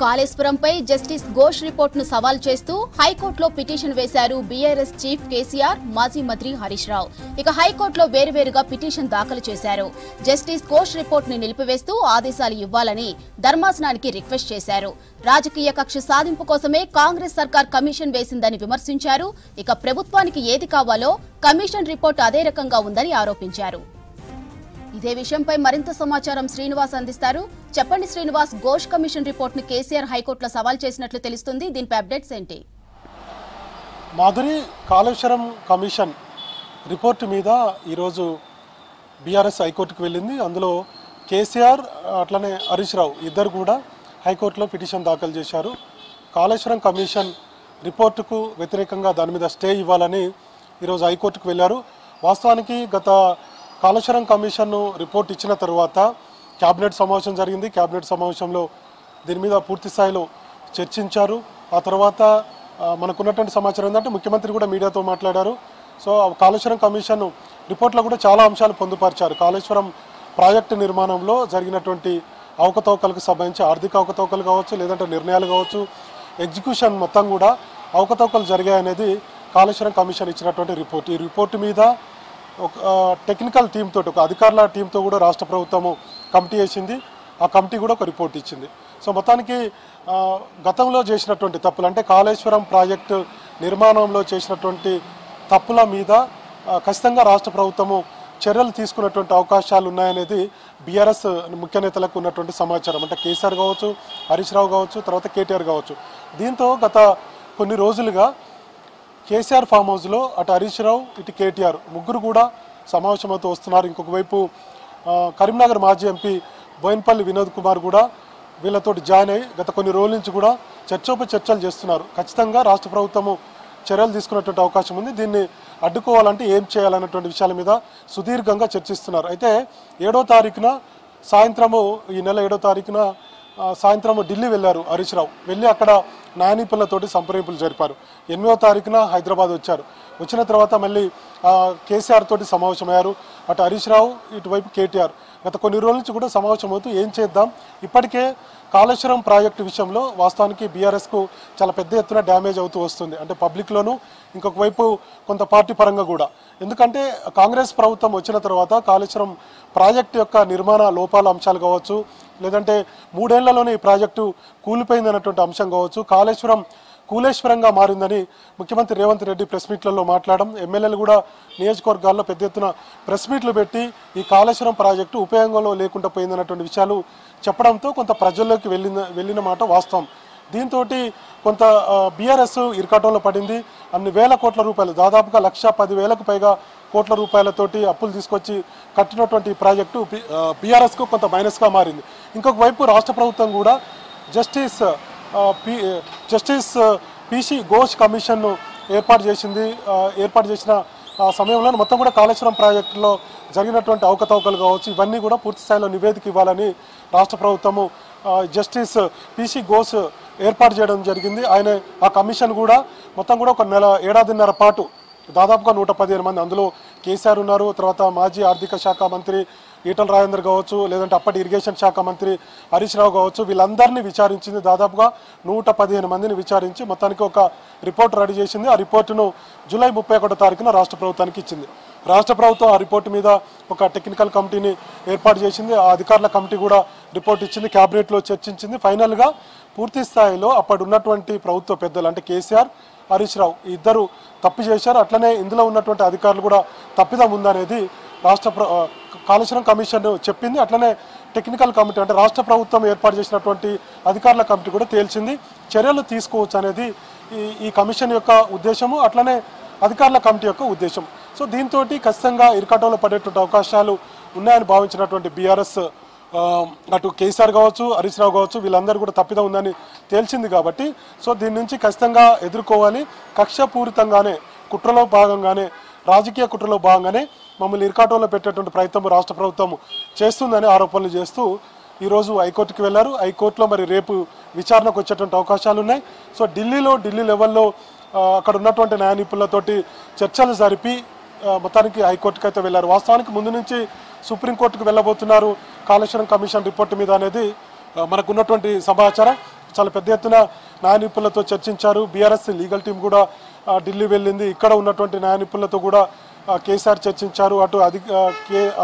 కాళేశ్వరంపై justice Ghosh రిపోర్టును సవాల్ చేస్తూ హైకోర్టులో పిటిషన్ వేశారు బీఆర్ఎస్ చీఫ్ కేసీఆర్, మాజీ మంత్రి హరీష్ రావు. ఇక హైకోర్టులో వేరువేరుగా పిటిషన్ దాఖలు చేశారు. జస్టిస్ ఘోష్ రిపోర్టును నిలిపివేస్తూ ఆదేశాలు ఇవ్వాలని ధర్మాసనానికి రిక్వెస్ట్ చేశారు. రాజకీయ కక్ష సాధింపు కోసమే కాంగ్రెస్ సర్కార్ కమిషన్ వేసిందని విమర్శించారు. ఇక ప్రభుత్వానికి ఏది కావాలో కమిషన్ రిపోర్టు అదే రకంగా ఉందని ఆరోపించారు. ఇదే విషయంపై మరింత సమాచారం శ్రీనివాస్ అందిస్తారు. చెప్పండి శ్రీనివాస్, ఘోష్ కమిషన్ రిపోర్ట్ ను కేసీఆర్ హైకోర్టులో సవాల్ చేసినట్లు తెలుస్తుంది. దీనిపై అప్డేట్స్ ఏంటి? మాధురి, కాళేశ్వరం కమిషన్ రిపోర్టు మీద ఈరోజు బీఆర్ఎస్ హైకోర్టుకు వెళ్ళింది. అందులో కేసీఆర్ అట్లనే హరీష్ రావు ఇద్దరు కూడా హైకోర్టులో పిటిషన్ దాఖలు చేశారు. కాళేశ్వరం కమిషన్ రిపోర్టుకు వ్యతిరేకంగా దాని మీద స్టే ఇవ్వాలని ఈరోజు హైకోర్టుకు వెళ్ళారు. వాస్తవానికి గత కాళేశ్వరం కమిషన్ రిపోర్ట్ ఇచ్చిన తర్వాత క్యాబినెట్ సమావేశం జరిగింది. క్యాబినెట్ సమావేశంలో దీని మీద పూర్తి స్థాయిలో చర్చించారు. ఆ తర్వాత మనకున్నటువంటి సమాచారం ఏంటంటే ముఖ్యమంత్రి కూడా మీడియాతో మాట్లాడారు. సో కాళేశ్వరం కమిషన్ రిపోర్ట్లో కూడా చాలా అంశాలు పొందుపరిచారు. కాళేశ్వరం ప్రాజెక్టు నిర్మాణంలో జరిగినటువంటి అవకతవకలకు సంబంధించి ఆర్థిక అవకతవకలు కావచ్చు, లేదంటే నిర్ణయాలు కావచ్చు, ఎగ్జిక్యూషన్ మొత్తం కూడా అవకతవకలు జరిగాయనేది కాళేశ్వరం కమిషన్ ఇచ్చినటువంటి రిపోర్ట్. ఈ రిపోర్టు మీద ఒక టెక్నికల్ టీంతో, ఒక అధికారుల టీంతో కూడా రాష్ట్ర ప్రభుత్వము కమిటీ వేసింది. ఆ కమిటీ కూడా ఒక రిపోర్ట్ ఇచ్చింది. సో మొత్తానికి గతంలో చేసినటువంటి తప్పులు, అంటే కాళేశ్వరం ప్రాజెక్టు నిర్మాణంలో చేసినటువంటి తప్పుల మీద ఖచ్చితంగా రాష్ట్ర ప్రభుత్వము చర్యలు తీసుకున్నటువంటి అవకాశాలు ఉన్నాయనేది బీఆర్ఎస్ ముఖ్య నేతలకు ఉన్నటువంటి సమాచారం. అంటే కేసీఆర్ కావచ్చు, హరీష్ రావు కావచ్చు, తర్వాత కేటీఆర్ కావచ్చు. దీంతో గత కొన్ని రోజులుగా కేసీఆర్ ఫామ్ హౌస్లో అటు హరీష్ రావు, ఇటు కేటీఆర్ ముగ్గురు కూడా సమావేశమవుతూ వస్తున్నారు. ఇంకొక వైపు కరీంనగర్ మాజీ ఎంపీ బోయినపల్లి వినోద్ కుమార్ కూడా వీళ్ళతోటి జాయిన్ అయ్యి గత కొన్ని రోజుల నుంచి కూడా చర్చలు చేస్తున్నారు. ఖచ్చితంగా రాష్ట్ర ప్రభుత్వము చర్యలు తీసుకున్నటువంటి అవకాశం ఉంది. దీన్ని అడ్డుకోవాలంటే ఏం చేయాలన్నటువంటి విషయాల మీద సుదీర్ఘంగా చర్చిస్తున్నారు. అయితే 7వ తారీఖున సాయంత్రము, ఈ నెల 7వ తారీఖున సాయంత్రం ఢిల్లీ వెళ్ళారు హరీష్ రావు. వెళ్ళి అక్కడ న్యాయ నిపుణులతోటి సంప్రదింపులు జరిపారు. 8వ తారీఖున హైదరాబాద్ వచ్చారు. వచ్చిన తర్వాత మళ్ళీ కేసీఆర్ తోటి సమావేశమయ్యారు. అటు హరీష్ రావు, ఇటువైపు కేటీఆర్ గత కొన్ని రోజుల నుంచి కూడా సమావేశం అవుతూ ఏం చేద్దాం, ఇప్పటికే కాళేశ్వరం ప్రాజెక్టు విషయంలో వాస్తవానికి బీఆర్ఎస్కు చాలా పెద్ద ఎత్తున డ్యామేజ్ అవుతూ వస్తుంది. అంటే పబ్లిక్లోనూ, ఇంకొక వైపు కొంత పార్టీ పరంగా కూడా. ఎందుకంటే కాంగ్రెస్ ప్రభుత్వం వచ్చిన తర్వాత కాళేశ్వరం ప్రాజెక్టు యొక్క నిర్మాణ లోపాల అంశాలు కావచ్చు, లేదంటే 3 ఏళ్లలోనే ఈ ప్రాజెక్టు కూలిపోయింది అన్నటువంటి అంశం కావచ్చు, కాళేశ్వరం కూలేశ్వరంగా మారిందని ముఖ్యమంత్రి రేవంత్ రెడ్డి ప్రెస్ మీట్లలో మాట్లాడడం, ఎమ్మెల్యేలు కూడా నియోజకవర్గాల్లో పెద్ద ఎత్తున ప్రెస్ మీట్లు పెట్టి ఈ కాళేశ్వరం ప్రాజెక్టు ఉపయోగంలో లేకుండా పోయిందన్నటువంటి విషయాలు చెప్పడంతో కొంత ప్రజల్లోకి వెళ్ళిన మాట వాస్తవం. దీంతో కొంత బీఆర్ఎస్ ఇరకాటంలో పడింది. అన్ని వేల కోట్ల రూపాయలు, దాదాపుగా 1,10,000కు పైగా కోట్ల రూపాయలతోటి అప్పులు తీసుకొచ్చి కట్టినటువంటి ప్రాజెక్టు బీఆర్ఎస్కు కొంత మైనస్గా మారింది. ఇంకొక వైపు రాష్ట్ర ప్రభుత్వం కూడా జస్టిస్ పీసీ ఘోష్ కమిషన్ను ఏర్పాటు చేసిన సమయంలో మొత్తం కూడా కాళేశ్వరం ప్రాజెక్టులో జరిగినటువంటి అవకతవకలు కావచ్చు, ఇవన్నీ కూడా పూర్తి స్థాయిలో నివేదిక ఇవ్వాలని రాష్ట్ర ప్రభుత్వము జస్టిస్ పీసీ ఘోష్ ఏర్పాటు చేయడం జరిగింది. ఆయన ఆ కమిషన్ కూడా మొత్తం కూడా ఒక ఏడాదిన్నర పాటు దాదాపుగా 115 మంది, అందులో కేసీఆర్ ఉన్నారు, తర్వాత మాజీ ఆర్థిక శాఖ మంత్రి ఈటల రాజేందర్ కావచ్చు, లేదంటే అప్పటి ఇరిగేషన్ శాఖ మంత్రి హరీష్ రావు కావచ్చు, వీళ్ళందరినీ విచారించింది. దాదాపుగా 115 మందిని విచారించి మొత్తానికి ఒక రిపోర్ట్ రెడీ చేసింది. ఆ రిపోర్టును జూలై 31వ తారీఖున రాష్ట్ర ప్రభుత్వానికి ఇచ్చింది. రాష్ట్ర ప్రభుత్వం ఆ రిపోర్టు మీద ఒక టెక్నికల్ కమిటీని ఏర్పాటు చేసింది. ఆ అధికారుల కమిటీ కూడా రిపోర్ట్ ఇచ్చింది, క్యాబినెట్లో చర్చించింది. ఫైనల్గా పూర్తి స్థాయిలో అప్పటి ఉన్నటువంటి ప్రభుత్వ పెద్దలు, అంటే కేసీఆర్, హరీష్ రావు ఇద్దరు తప్పు చేశారు. అట్లనే ఇందులో ఉన్నటువంటి అధికారులు కూడా తప్పిదం ఉందనేది కాళేశ్వరం కమిషన్ చెప్పింది. అట్లనే టెక్నికల్ కమిటీ, అంటే రాష్ట్ర ప్రభుత్వం ఏర్పాటు చేసినటువంటి అధికారుల కమిటీ కూడా తేల్చింది. చర్యలు తీసుకోవచ్చు అనేది ఈ కమిషన్ యొక్క ఉద్దేశము, అట్లనే అధికారుల కమిటీ యొక్క ఉద్దేశం. సో దీంతో ఖచ్చితంగా ఇరకాటంలో పడేటువంటి అవకాశాలు ఉన్నాయని భావించినటువంటి బీఆర్ఎస్, అటు కేసీఆర్ కావచ్చు, హరీష్ రావు కావచ్చు, వీళ్ళందరూ కూడా తప్పిదం ఉందని తేల్చింది. కాబట్టి సో దీని నుంచి ఖచ్చితంగా ఎదుర్కోవాలి. కక్షపూరితంగానే, కుట్రలో భాగంగానే, రాజకీయ కుట్రలో భాగంగానే మమ్మల్ని ఇరకాటంలో పెట్టేటువంటి ప్రయత్నం రాష్ట్ర ప్రభుత్వం చేస్తుందని ఆరోపణలు చేస్తూ ఈరోజు హైకోర్టుకి వెళ్ళారు. హైకోర్టులో మరి రేపు విచారణకు వచ్చేటువంటి అవకాశాలు ఉన్నాయి. సో ఢిల్లీ లెవెల్లో అక్కడ ఉన్నటువంటి న్యాయ నిపుణులతోటి చర్చలు జరిపి మొత్తానికి హైకోర్టుకి అయితే వెళ్ళారు. వాస్తవానికి ముందు నుంచి సుప్రీంకోర్టుకు వెళ్ళబోతున్నారు కాళేశ్వరం కమిషన్ రిపోర్టు మీద అనేది మనకున్నటువంటి సమాచారం. చాలా పెద్ద ఎత్తున న్యాయ నిపుణులతో చర్చించారు. బీఆర్ఎస్ లీగల్ టీం కూడా ఢిల్లీ వెళ్ళింది. ఇక్కడ ఉన్నటువంటి న్యాయ నిపుణులతో కూడా కేసీఆర్ చర్చించారు. అటు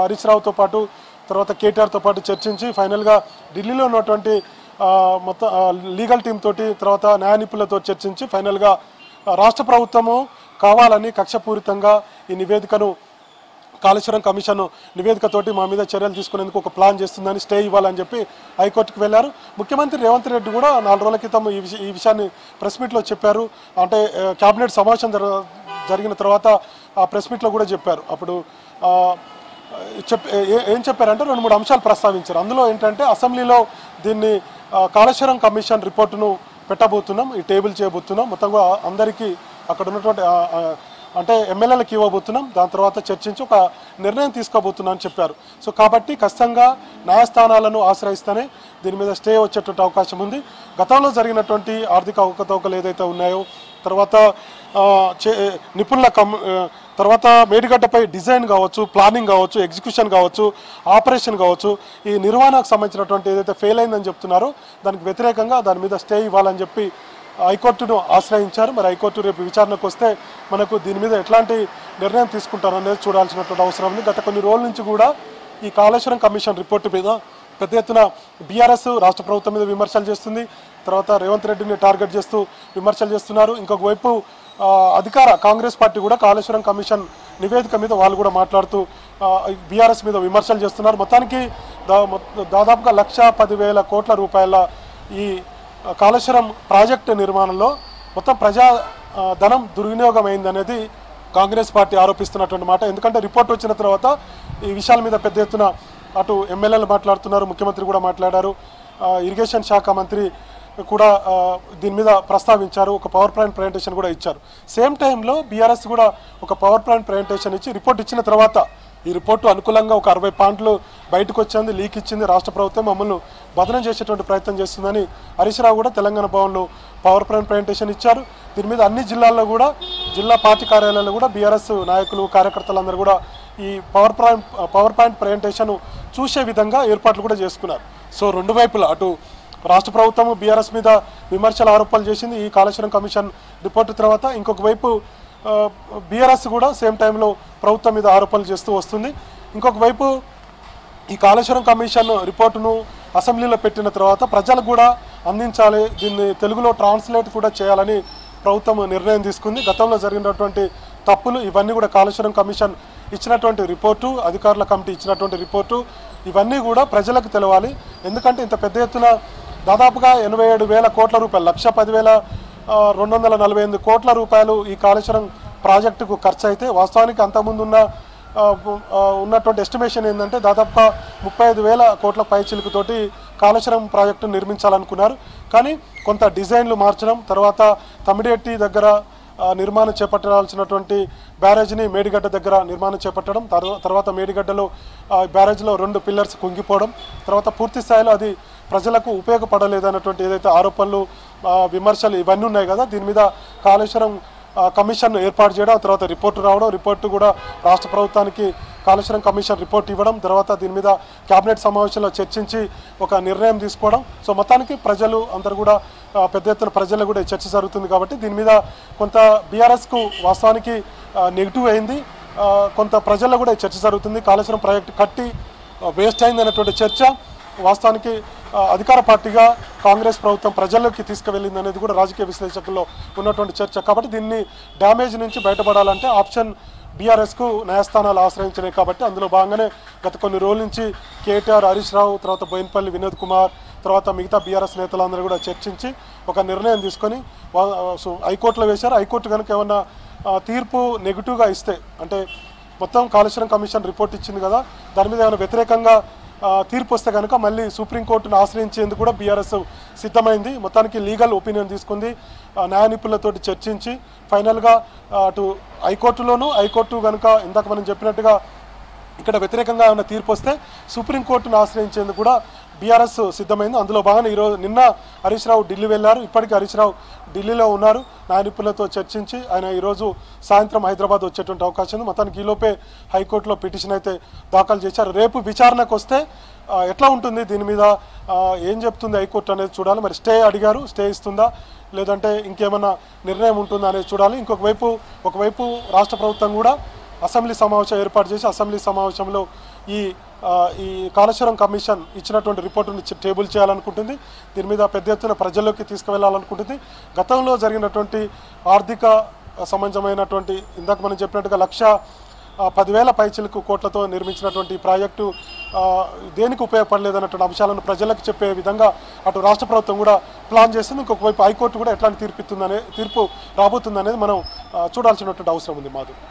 హరీష్ రావుతో పాటు తర్వాత కేటీఆర్తో పాటు చర్చించి ఫైనల్గా ఢిల్లీలో ఉన్నటువంటి మొత్తం లీగల్ టీం తోటి తర్వాత న్యాయ నిపుణులతో చర్చించి ఫైనల్గా రాష్ట్ర ప్రభుత్వము కావాలని కక్షపూరితంగా ఈ నివేదికను కాళేశ్వరం కమిషన్ నివేదికతోటి మా మీద చర్యలు తీసుకునేందుకు ఒక ప్లాన్ చేస్తుందని స్టే ఇవ్వాలని చెప్పి హైకోర్టుకు వెళ్లారు. ముఖ్యమంత్రి రేవంత్ రెడ్డి కూడా 4 రోజుల క్రితం ఈ విషయాన్ని ప్రెస్ మీట్లో చెప్పారు. అంటే కేబినెట్ సమావేశం జరిగిన తర్వాత ఆ ప్రెస్ మీట్లో కూడా చెప్పారు. అప్పుడు ఏం చెప్పారంటే 2-3 అంశాలు ప్రస్తావించారు. అందులో ఏంటంటే అసెంబ్లీలో దీన్ని కాళేశ్వరం కమిషన్ రిపోర్టును పెట్టబోతున్నాం, ఈ టేబుల్ చేయబోతున్నాం, మొత్తంగా అందరికీ అక్కడ ఉన్నటువంటి అంటే ఎమ్మెల్యేలకు ఇవ్వబోతున్నాం, దాని తర్వాత చర్చించి ఒక నిర్ణయం తీసుకోబోతున్నాం అని చెప్పారు. సో కాబట్టి ఖచ్చితంగా న్యాయస్థానాలను ఆశ్రయిస్తేనే దీని మీద స్టే వచ్చేటువంటి అవకాశం ఉంది. గతంలో జరిగినటువంటి ఆర్థిక అవకతవకలు ఏదైతే ఉన్నాయో తర్వాత నిపుణుల తర్వాత మేడిగడ్డపై డిజైన్ కావచ్చు, ప్లానింగ్ కావచ్చు, ఎగ్జిక్యూషన్ కావచ్చు, ఆపరేషన్ కావచ్చు, ఈ నిర్వహణకు సంబంధించినటువంటి ఏదైతే ఫెయిల్ అయిందని చెప్తున్నారో దానికి వ్యతిరేకంగా దాని మీద స్టే ఇవ్వాలని చెప్పి హైకోర్టును ఆశ్రయించారు. మరి హైకోర్టు రేపు విచారణకు వస్తే మనకు దీని మీద ఎట్లాంటి నిర్ణయం తీసుకుంటారు అనేది చూడాల్సినటువంటి అవసరం ఉంది. గత కొన్ని రోజుల నుంచి కూడా ఈ కాళేశ్వరం కమిషన్ రిపోర్టు మీద పెద్ద ఎత్తున బీఆర్ఎస్ రాష్ట్ర ప్రభుత్వం మీద విమర్శలు చేస్తుంది. తర్వాత రేవంత్ రెడ్డిని టార్గెట్ చేస్తూ విమర్శలు చేస్తున్నారు. ఇంకొక వైపు అధికార కాంగ్రెస్ పార్టీ కూడా కాళేశ్వరం కమిషన్ నివేదిక మీద వాళ్ళు కూడా మాట్లాడుతూ బీఆర్ఎస్ మీద విమర్శలు చేస్తున్నారు. మొత్తానికి దాదాపుగా 1,10,000 కోట్ల రూపాయల ఈ కాళేశ్వరం ప్రాజెక్టు నిర్మాణంలో మొత్తం ప్రజా ధనం దుర్వినియోగం అయిందనేది కాంగ్రెస్ పార్టీ ఆరోపిస్తున్నటువంటి మాట. ఎందుకంటే రిపోర్ట్ వచ్చిన తర్వాత ఈ విషయాల మీద పెద్ద ఎత్తున అటు ఎమ్మెల్యేలు మాట్లాడుతున్నారు, ముఖ్యమంత్రి కూడా మాట్లాడారు, ఇరిగేషన్ శాఖ మంత్రి కూడా దీని మీద ప్రస్తావించారు, ఒక పవర్ పాయింట్ ప్రజెంటేషన్ కూడా ఇచ్చారు. సేమ్ టైంలో బీఆర్ఎస్ కూడా ఒక పవర్ పాయింట్ ప్రజెంటేషన్ ఇచ్చి రిపోర్ట్ ఇచ్చిన తర్వాత ఈ రిపోర్టు అనుకూలంగా ఒక 60 పాయింట్లు బయటకు వచ్చింది, లీక్ ఇచ్చింది, రాష్ట్ర ప్రభుత్వం మమ్మల్ని బదనం చేసేటువంటి ప్రయత్నం చేస్తుందని హరీష్ రావు కూడా తెలంగాణ భవన్లో పవర్ పాయింట్ ప్రజెంటేషన్ ఇచ్చారు. దీని మీద అన్ని జిల్లాల్లో కూడా జిల్లా పార్టీ కార్యాలయాల్లో కూడా బీఆర్ఎస్ నాయకులు కార్యకర్తలందరూ కూడా ఈ పవర్ పాయింట్ ప్రజెంటేషన్ చూసే విధంగా ఏర్పాట్లు కూడా చేసుకున్నారు. సో రెండు వైపులా అటు రాష్ట్ర ప్రభుత్వం బీఆర్ఎస్ మీద విమర్శల ఆరోపణలు చేసింది ఈ కాళేశ్వరం కమిషన్ రిపోర్టు తర్వాత, ఇంకొక వైపు బీఆర్ఎస్ కూడా సేమ్ టైంలో ప్రభుత్వం మీద ఆరోపణలు చేస్తూ వస్తుంది. ఇంకొక వైపు ఈ కాళేశ్వరం కమిషన్ రిపోర్టును అసెంబ్లీలో పెట్టిన తర్వాత ప్రజలకు కూడా అందించాలి, దీన్ని తెలుగులో ట్రాన్స్లేట్ కూడా చేయాలని ప్రభుత్వం నిర్ణయం తీసుకుంది. గతంలో జరిగినటువంటి తప్పులు ఇవన్నీ కూడా కాళేశ్వరం కమిషన్ ఇచ్చినటువంటి రిపోర్టు, అధికారుల కమిటీ ఇచ్చినటువంటి రిపోర్టు ఇవన్నీ కూడా ప్రజలకు తెలవాలి. ఎందుకంటే ఇంత పెద్ద ఎత్తున దాదాపుగా 87,000 కోట్ల రూపాయలు 1,10,248 కోట్ల రూపాయలు ఈ కాళేశ్వరం ప్రాజెక్టుకు ఖర్చు అయితే వాస్తవానికి అంతకుముందు ఉన్నటువంటి ఎస్టిమేషన్ ఏంటంటే దాదాపుగా 35,000 కోట్ల పైచిలుకుతోటి కాళేశ్వరం ప్రాజెక్టు నిర్మించాలనుకున్నారు. కానీ కొంత డిజైన్లు మార్చడం, తర్వాత తమిడేటి దగ్గర నిర్మాణం చేపట్టాల్సినటువంటి బ్యారేజ్ని మేడిగడ్డ దగ్గర నిర్మాణం చేపట్టడం, తర్వాత మేడిగడ్డలో బ్యారేజ్లో 2 పిల్లర్స్ కుంగిపోవడం, తర్వాత పూర్తి స్థాయిలో అది ప్రజలకు ఉపయోగపడలేదన్నటువంటి ఏదైతే ఆరోపణలు విమర్శలు ఇవన్నీ ఉన్నాయి కదా, దీని మీద కాళేశ్వరం కమిషన్ ఏర్పాటు చేయడం, తర్వాత రిపోర్టు రావడం, రిపోర్టు కూడా రాష్ట్ర ప్రభుత్వానికి కాళేశ్వరం కమిషన్ రిపోర్ట్ ఇవ్వడం, తర్వాత దీని మీద కేబినెట్ సమావేశంలో చర్చించి ఒక నిర్ణయం తీసుకోవడం. సో మొత్తానికి ప్రజలు అందరూ కూడా పెద్ద ఎత్తున ప్రజల్లో కూడా చర్చ జరుగుతుంది. కాబట్టి దీని మీద కొంత బీఆర్ఎస్కు వాస్తవానికి నెగిటివ్ అయింది, కొంత ప్రజల్లో కూడా చర్చ జరుగుతుంది. కాళేశ్వరం ప్రాజెక్టు కట్టి వేస్ట్ అయింది అనేటువంటి చర్చ వాస్తవానికి అధికార పార్టీగా కాంగ్రెస్ ప్రభుత్వం ప్రజల్లోకి తీసుకువెళ్ళింది అనేది కూడా రాజకీయ విశ్లేషకుల్లో ఉన్నటువంటి చర్చ. కాబట్టి దీన్ని డ్యామేజ్ నుంచి బయటపడాలంటే ఆప్షన్ బీఆర్ఎస్కు న్యాయస్థానాలు ఆశ్రయించినాయి. కాబట్టి అందులో భాగంగానే గత కొన్ని రోజుల నుంచి కేటీఆర్, హరీష్ రావు, తర్వాత బోయినపల్లి వినోద్ కుమార్, తర్వాత మిగతా బీఆర్ఎస్ నేతలందరూ కూడా చర్చించి ఒక నిర్ణయం తీసుకొని హైకోర్టులో వేశారు. హైకోర్టు కనుక ఏమన్నా తీర్పు నెగిటివ్గా ఇస్తే, అంటే మొత్తం కాళేశ్వరం కమిషన్ రిపోర్ట్ ఇచ్చింది కదా, దాని మీద ఏమైనా వ్యతిరేకంగా తీర్పు వస్తే కనుక మళ్ళీ సుప్రీంకోర్టును ఆశ్రయించేందుకు కూడా బీఆర్ఎస్ సిద్ధమైంది. మొత్తానికి లీగల్ ఒపీనియన్ తీసుకుంది, న్యాయ నిపుణులతో చర్చించి ఫైనల్గా అటు హైకోర్టు కనుక ఇందాక మనం చెప్పినట్టుగా ఇక్కడ వ్యతిరేకంగా ఉన్న తీర్పు వస్తే సుప్రీంకోర్టును ఆశ్రయించేందుకు కూడా బీఆర్ఎస్ సిద్ధమైంది. అందులో భాగంగా ఈరోజు నిన్న హరీష్ రావు ఢిల్లీ వెళ్ళారు. ఇప్పటికీ హరీష్ రావు ఢిల్లీలో ఉన్నారు. న్యాయ నిపుణులతో చర్చించి ఆయన ఈరోజు సాయంత్రం హైదరాబాద్ వచ్చేటువంటి అవకాశం ఉంది. మొత్తానికి ఈలోపే హైకోర్టులో పిటిషన్ అయితే దాఖలు చేశారు. రేపు విచారణకు వస్తే ఎట్లా ఉంటుంది, దీని మీద ఏం చెప్తుంది హైకోర్టు అనేది చూడాలి. మరి స్టే అడిగారు, స్టే ఇస్తుందా లేదంటే ఇంకేమైనా నిర్ణయం ఉంటుందా అనేది చూడాలి. ఒకవైపు రాష్ట్ర ప్రభుత్వం కూడా అసెంబ్లీ సమావేశం ఏర్పాటు చేసి అసెంబ్లీ సమావేశంలో ఈ కాళేశ్వరం కమిషన్ ఇచ్చినటువంటి రిపోర్టుని టేబుల్ చేయాలనుకుంటుంది. దీని మీద పెద్ద ఎత్తున ప్రజల్లోకి తీసుకువెళ్లాలనుకుంటుంది. గతంలో జరిగినటువంటి ఆర్థిక సమంజమైనటువంటి ఇందాక మనం చెప్పినట్టుగా 1,10,000 పైచిలకు కోట్లతో నిర్మించినటువంటి ప్రాజెక్టు దేనికి ఉపయోగపడలేదన్నటువంటి అంశాలను ప్రజలకు చెప్పే విధంగా అటు రాష్ట్ర ప్రభుత్వం కూడా ప్లాన్ చేస్తుంది. ఇంకొక వైపు హైకోర్టు కూడా ఎట్లాంటి తీర్పు రాబోతుందనేది మనం చూడాల్సినటువంటి అవసరం ఉంది. మాధవ్.